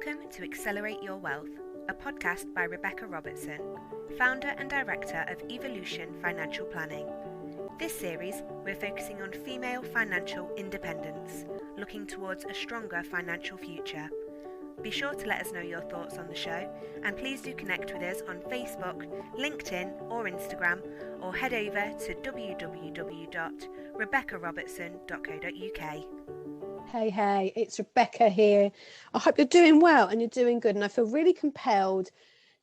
Welcome to Accelerate Your Wealth, a podcast by Rebecca Robertson, founder and director of Evolution Financial Planning. This series, we're focusing on female financial independence, looking towards a stronger financial future. Be sure to let us know your thoughts on the show, and please do connect with us on Facebook, LinkedIn or Instagram, or head over to www.rebeccarobertson.co.uk. Hey, it's Rebecca here. I hope you're doing well and you're doing good. And I feel really compelled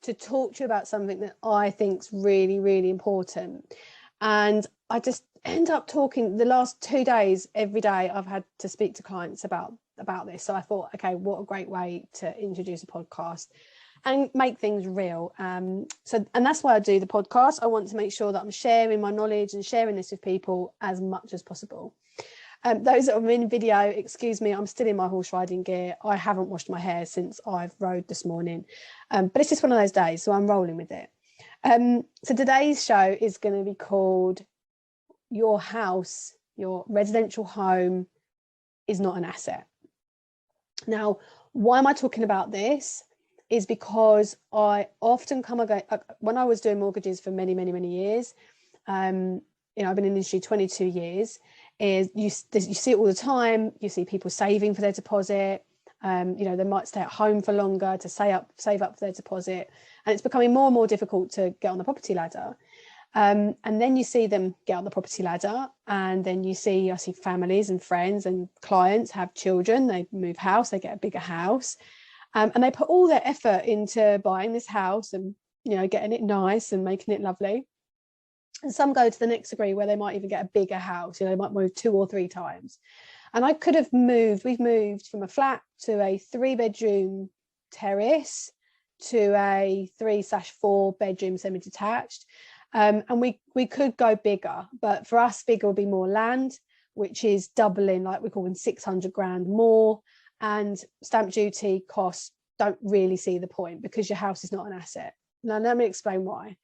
to talk to you about something that I think is really, really important. And I just end up talking the last 2 days, every day I've had to speak to clients about this. So I thought, okay, what a great way to introduce a podcast and make things real. And that's why I do the podcast. I want to make sure that I'm sharing my knowledge and sharing this with people as much as possible. Those that are in video, excuse me, I'm still in my horse riding gear. I haven't washed my hair since I've rode this morning, but it's just one of those days, so I'm rolling with it. So today's show is going to be called Your House, Your Residential Home is Not an Asset. Now, why am I talking about this? Is because I often when I was doing mortgages for many years, I've been in the industry 22 years, is you see it all the time. You see people saving for their deposit. They might stay at home for longer to save up for their deposit, and it's becoming more and more difficult to get on the property ladder. And then you see them get on the property ladder, and then I see families and friends and clients have children. They move house, they get a bigger house, and they put all their effort into buying this house and getting it nice and making it lovely. And some go to the next degree where they might even get a bigger house. They might move 2 or 3 times. And we've moved from a flat to a 3-bedroom terrace to a 3/4 bedroom semi-detached. And we could go bigger, but for us, bigger would be more land, which is doubling, like we're calling 600 grand more. And stamp duty costs don't really see the point because your house is not an asset. Now, let me explain why.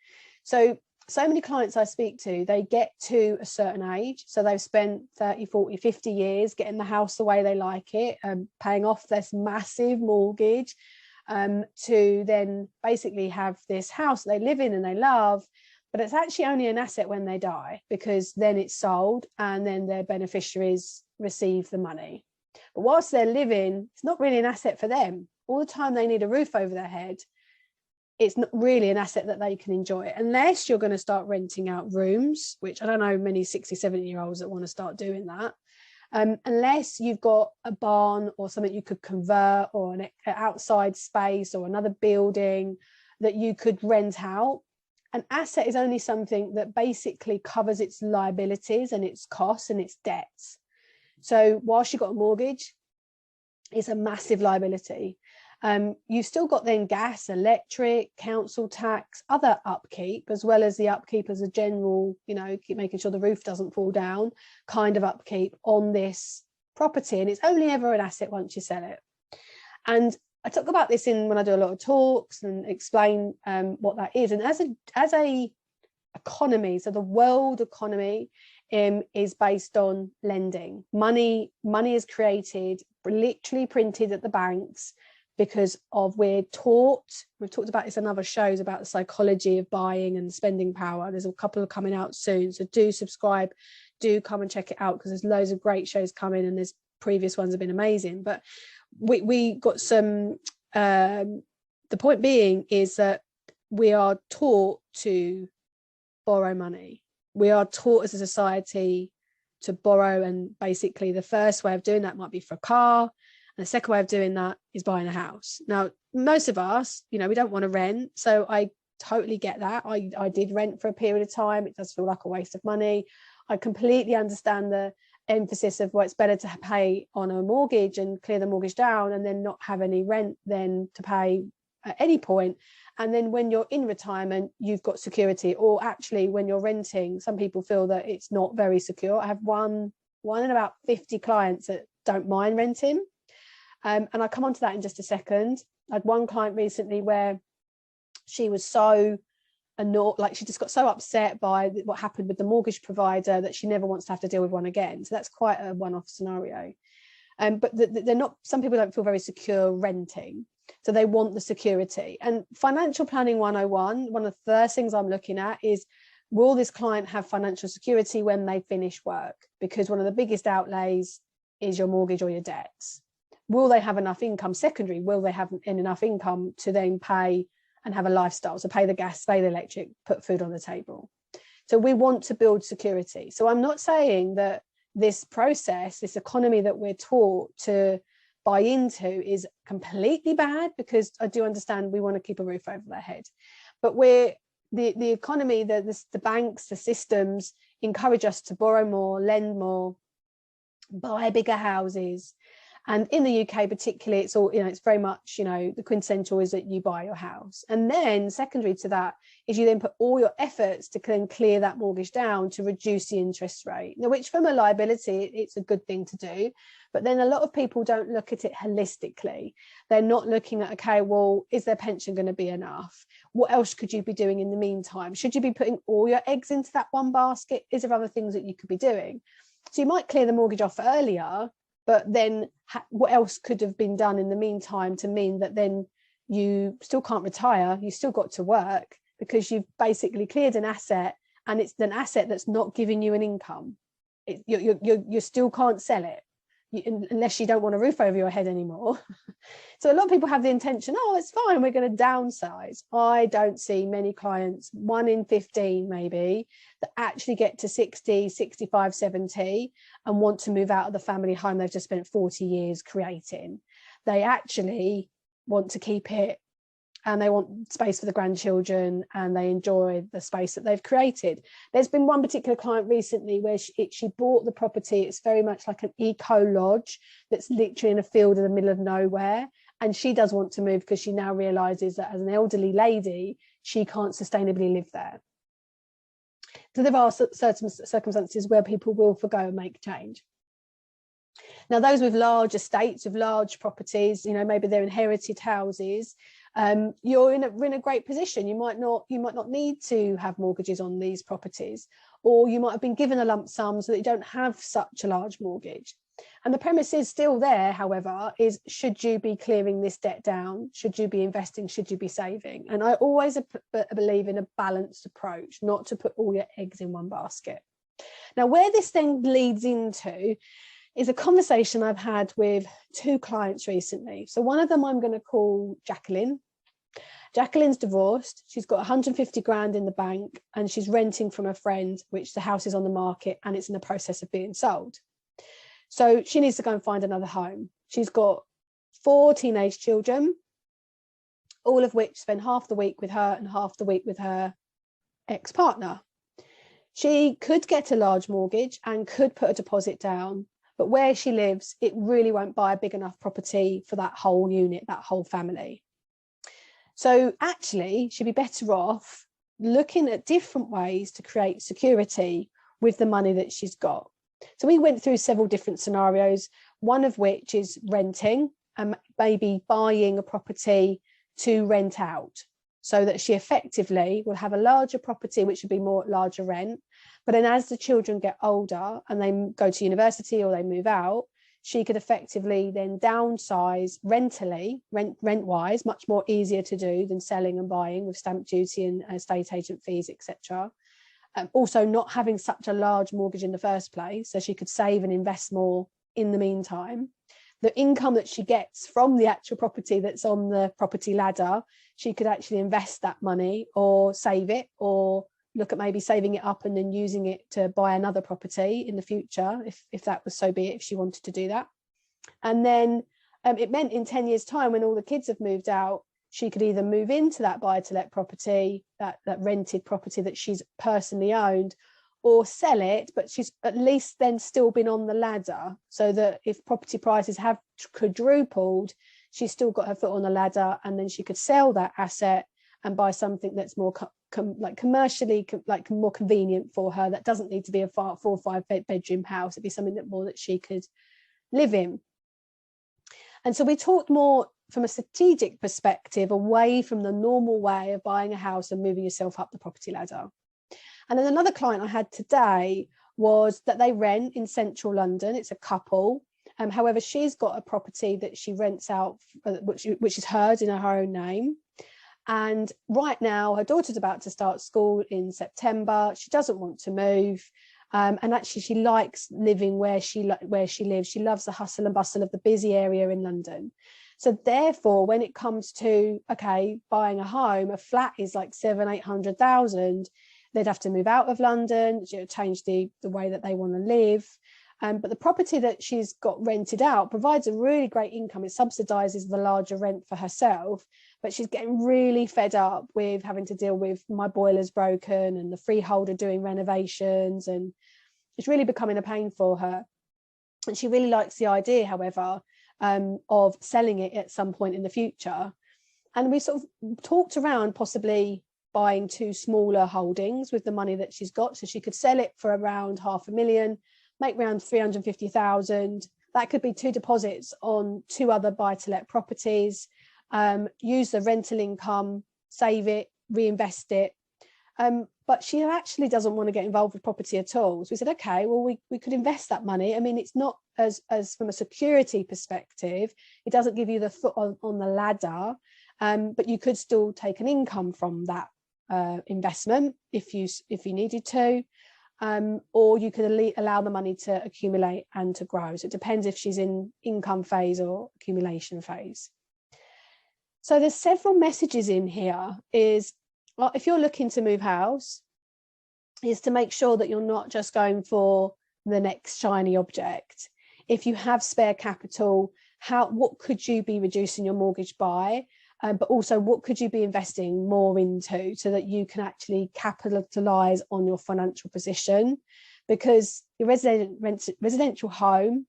So many clients I speak to, they get to a certain age. So they've spent 30, 40, 50 years getting the house the way they like it, paying off this massive mortgage, to then basically have this house they live in and they love, but it's actually only an asset when they die, because then it's sold and then their beneficiaries receive the money. But whilst they're living, it's not really an asset for them. All the time they need a roof over their head, it's not really an asset that they can enjoy, unless you're going to start renting out rooms, which I don't know many 60, 70-year-olds that want to start doing that. Unless you've got a barn or something you could convert, or an outside space or another building that you could rent out. An asset is only something that basically covers its liabilities and its costs and its debts. So whilst you've got a mortgage, it's a massive liability. You've still got then gas, electric, council tax, other upkeep, as well as the upkeep as a general, keep making sure the roof doesn't fall down, kind of upkeep on this property. And it's only ever an asset once you sell it. And I talk about this when I do a lot of talks and explain what that is. And as a economy, so the world economy is based on lending. Money is created, literally printed at the banks, because we've talked about this in other shows about the psychology of buying and spending power. There's a couple coming out soon, so do subscribe, do come and check it out, because there's loads of great shows coming, and there's previous ones have been amazing. But we got some, the point being is that we are taught to borrow money. We are taught as a society to borrow, and basically the first way of doing that might be for a car. And the second way of doing that is buying a house. Now, most of us, we don't want to rent. So I totally get that. I did rent for a period of time. It does feel like a waste of money. I completely understand the emphasis of it's better to pay on a mortgage and clear the mortgage down and then not have any rent than to pay at any point. And then when you're in retirement, you've got security. Or actually, when you're renting, some people feel that it's not very secure. I have one in about 50 clients that don't mind renting. And I'll come on to that in just a second. I had one client recently where she was so annoyed, she just got so upset by what happened with the mortgage provider that she never wants to have to deal with one again. So that's quite a one-off scenario. But they're not. Some people don't feel very secure renting. So they want the security. And financial planning 101, one of the first things I'm looking at is, will this client have financial security when they finish work? Because one of the biggest outlays is your mortgage or your debts. Will they have enough income? Secondary, will they have enough income to then pay and have a lifestyle? So pay the gas, pay the electric, put food on the table. So we want to build security. So I'm not saying that this process, this economy that we're taught to buy into is completely bad, because I do understand we want to keep a roof over their head. But the economy, the banks, the systems encourage us to borrow more, lend more, buy bigger houses. And in the UK particularly, it's all, it's very much, the quintessential is that you buy your house. And then secondary to that is you then put all your efforts to then clear that mortgage down to reduce the interest rate. Now, which from a liability, it's a good thing to do. But then a lot of people don't look at it holistically. They're not looking at, okay, well, is their pension going to be enough? What else could you be doing in the meantime? Should you be putting all your eggs into that one basket? Is there other things that you could be doing? So you might clear the mortgage off earlier, but then what else could have been done in the meantime to mean that then you still can't retire, you still got to work, because you've basically cleared an asset, and it's an asset that's not giving you an income. You still can't sell it unless you don't want a roof over your head anymore. So a lot of people have the intention, oh, it's fine, we're going to downsize. I don't see many clients, 1 in 15 maybe, that actually get to 60, 65, 70 and want to move out of the family home they've just spent 40 years creating. They actually want to keep it, and they want space for the grandchildren, and they enjoy the space that they've created. There's been one particular client recently where she bought the property. It's very much like an eco lodge that's literally in a field in the middle of nowhere. And she does want to move because she now realizes that as an elderly lady, she can't sustainably live there. So there are certain circumstances where people will forgo and make change. Now, those with large estates, with large properties, maybe they're inherited houses, you're in a great position. You might not need to have mortgages on these properties, or you might have been given a lump sum so that you don't have such a large mortgage. And the premise is still there, however, is should you be clearing this debt down? Should you be investing? Should you be saving? And I always believe in a balanced approach, not to put all your eggs in one basket. Now, where this then leads into is a conversation I've had with 2 clients recently. So one of them I'm going to call Jacqueline. Jacqueline's divorced. She's got 150 grand in the bank, and she's renting from a friend, which the house is on the market and it's in the process of being sold. So she needs to go and find another home. She's got 4 teenage children, all of which spend half the week with her and half the week with her ex-partner. She could get a large mortgage and could put a deposit down, but where she lives, it really won't buy a big enough property for that whole unit, that whole family. So actually, she'd be better off looking at different ways to create security with the money that she's got. So we went through several different scenarios, one of which is renting and maybe buying a property to rent out, so that she effectively will have a larger property, which would be more larger rent. But then as the children get older and they go to university or they move out, she could effectively then downsize rent-wise, much more easier to do than selling and buying with stamp duty and estate agent fees, etc. Also not having such a large mortgage in the first place, so she could save and invest more in the meantime. The income that she gets from the actual property that's on the property ladder, she could actually invest that money or save it, or look at maybe saving it up and then using it to buy another property in the future, if that was so be it, if she wanted to do that. And then it meant in 10 years' time, when all the kids have moved out, she could either move into that buy-to-let property, that rented property that she's personally owned, or sell it, but she's at least then still been on the ladder, so that if property prices have quadrupled, she's still got her foot on the ladder, and then she could sell that asset and buy something that's more commercially more convenient for her, that doesn't need to be a 4 or 5 bedroom house. It'd be something that she could live in. And so we talked more from a strategic perspective, away from the normal way of buying a house and moving yourself up the property ladder. And then another client I had today was that they rent in central London. It's a couple, However, she's got a property that she rents out, which is hers in her own name. And right now, her daughter's about to start school in September. She doesn't want to move. And actually, she likes living where she lives. She loves the hustle and bustle of the busy area in London. So therefore, when it comes to, okay, buying a home, a flat is like 700,000-800,000. They'd have to move out of London, change the way that they want to live. But the property that she's got rented out provides a really great income. It subsidises the larger rent for herself, but she's getting really fed up with having to deal with my boiler's broken and the freeholder doing renovations, and it's really becoming a pain for her. And she really likes the idea, however, of selling it at some point in the future. And we sort of talked around possibly buying 2 smaller holdings with the money that she's got, so she could sell it for around 500,000, make around 350,000. That could be 2 deposits on 2 other buy-to-let properties, use the rental income, save it, reinvest it. But she actually doesn't want to get involved with property at all. So we said, okay, well, we could invest that money. I mean, it's not as from a security perspective, it doesn't give you the foot on the ladder, but you could still take an income from that investment if you needed to. Or you could allow the money to accumulate and to grow. So it depends if she's in income phase or accumulation phase. So there's several messages in here. Is if you're looking to move house, is to make sure that you're not just going for the next shiny object. If you have spare capital, what could you be reducing your mortgage by? But also, what could you be investing more into so that you can actually capitalise on your financial position? Because your residential home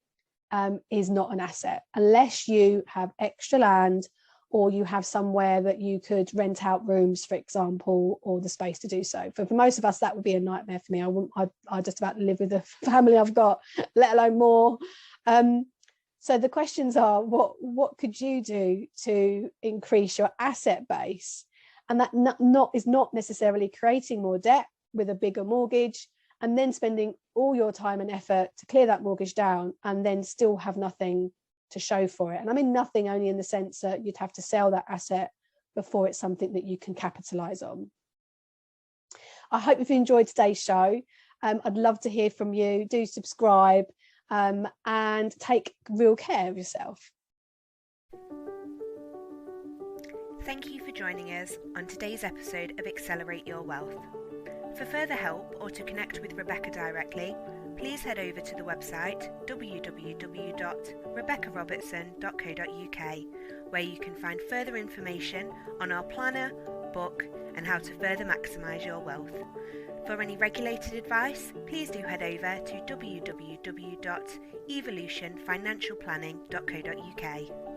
is not an asset unless you have extra land, or you have somewhere that you could rent out rooms, for example, or the space to do so. For most of us, that would be a nightmare for me. I just about live with the family I've got, let alone more. So the questions are, what could you do to increase your asset base? And that is not necessarily creating more debt with a bigger mortgage and then spending all your time and effort to clear that mortgage down and then still have nothing to show for it. And I mean nothing only in the sense that you'd have to sell that asset before it's something that you can capitalise on. I hope you've enjoyed today's show. I'd love to hear from you. Do subscribe. And take real care of yourself. Thank you for joining us on today's episode of Accelerate Your Wealth. For further help or to connect with Rebecca directly, please head over to the website www.rebeccarobertson.co.uk, where you can find further information on our planner, book, and how to further maximise your wealth. For any regulated advice, please do head over to www.evolutionfinancialplanning.co.uk.